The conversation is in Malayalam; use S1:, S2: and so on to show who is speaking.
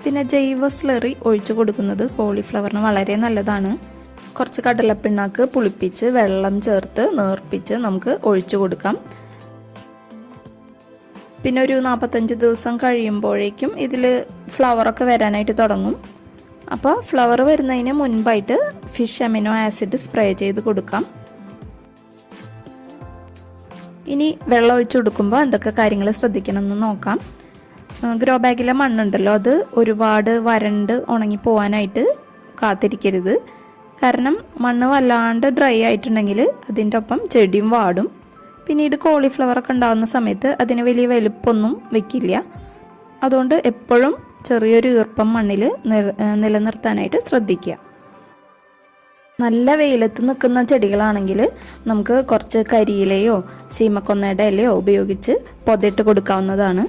S1: പിന്നെ ജൈവ സ്ലറി ഒഴിച്ചു കൊടുക്കുന്നത് കോളിഫ്ലവറിന് വളരെ നല്ലതാണ്. കുറച്ച് കടലപ്പിണ്ണാക്ക് പുളിപ്പിച്ച് വെള്ളം ചേർത്ത് നേർപ്പിച്ച് നമുക്ക് ഒഴിച്ചു കൊടുക്കാം. പിന്നെ ഒരു 45 ദിവസം കഴിയുമ്പോഴേക്കും ഇതിൽ ഫ്ലവറൊക്കെ വരാനായിട്ട് തുടങ്ങും. അപ്പോൾ ഫ്ലവർ വരുന്നതിന് മുൻപായിട്ട് ഫിഷ് അമിനോ ആസിഡ് സ്പ്രേ ചെയ്ത് കൊടുക്കാം. ഇനി വെള്ളം ഒഴിച്ചു കൊടുക്കുമ്പോൾ എന്തൊക്കെ കാര്യങ്ങൾ ശ്രദ്ധിക്കണമെന്ന് നോക്കാം. ഗ്രോ ബാഗിലെ മണ്ണുണ്ടല്ലോ, അത് ഒരുപാട് വരണ്ട് ഉണങ്ങി പോകാനായിട്ട് കാത്തിരിക്കരുത്. കാരണം മണ്ണ് വല്ലാണ്ട് ഡ്രൈ ആയിട്ടുണ്ടെങ്കിൽ അതിൻ്റെ ഒപ്പം ചെടിയും വാടും. പിന്നീട് കോളിഫ്ലവറൊക്കെ ഉണ്ടാകുന്ന സമയത്ത് അതിന് വലിയ വലുപ്പമൊന്നും വെക്കില്ല. അതുകൊണ്ട് എപ്പോഴും ചെറിയൊരു ഈർപ്പം മണ്ണിൽ നിലനിർത്താനായിട്ട് ശ്രദ്ധിക്കുക. നല്ല വെയിലത്ത് നിൽക്കുന്ന ചെടികളാണെങ്കിൽ നമുക്ക് കുറച്ച് കരിയിലയോ ശീമക്കൊന്നയുടെ ഇലയോ ഉപയോഗിച്ച് പൊതയിട്ട് കൊടുക്കാവുന്നതാണ്.